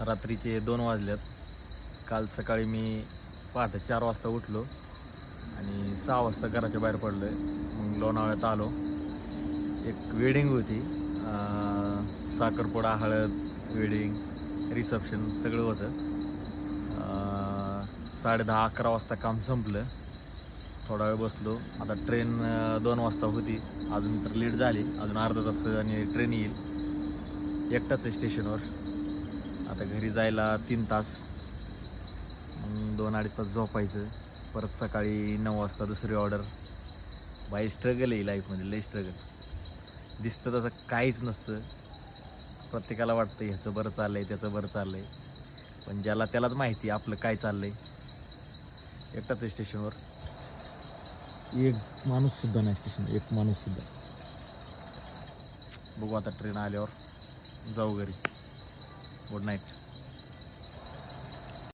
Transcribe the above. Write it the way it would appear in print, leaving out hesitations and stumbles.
रात्रीचे 2 वाजल्यात. काल सकाळी मी पहाटे 4 वाजता उठलो आणि 6 वाजता घराच्या बाहेर पडलो आहे. मग लोणावळ्यात आलो. एक वेडिंग होती, साखरपुडा, हळद, वेडिंग, रिसेप्शन सगळं होतं. 10:30-11 वाजता काम संपलं. थोडा वेळ बसलो. आता ट्रेन 2 वाजता होती, अजून तर लेट झाली, अजून अर्धा तास आणि ट्रेन येईल. एकटाच आहे स्टेशनवर. आता घरी जायला 3 तास, मग 2-2.5 तास झोपायचं. परत सकाळी 9 वाजता दुसरी ऑर्डर. बाई स्ट्रगल आहे लाईफमध्ये, लई स्ट्रगल. दिसतं तसं काहीच नसतं. प्रत्येकाला वाटतं ह्याचं बरं चाललं आहे, त्याचं बरं चाललं आहे, पण ज्याला त्यालाच माहिती आपलं काय चाललं आहे. एकटाच आहे स्टेशनवर, एक माणूससुद्धा नाही स्टेशनवर, एक माणूससुद्धा. बघू आता ट्रेन आल्यावर जाऊ घरी. Good night.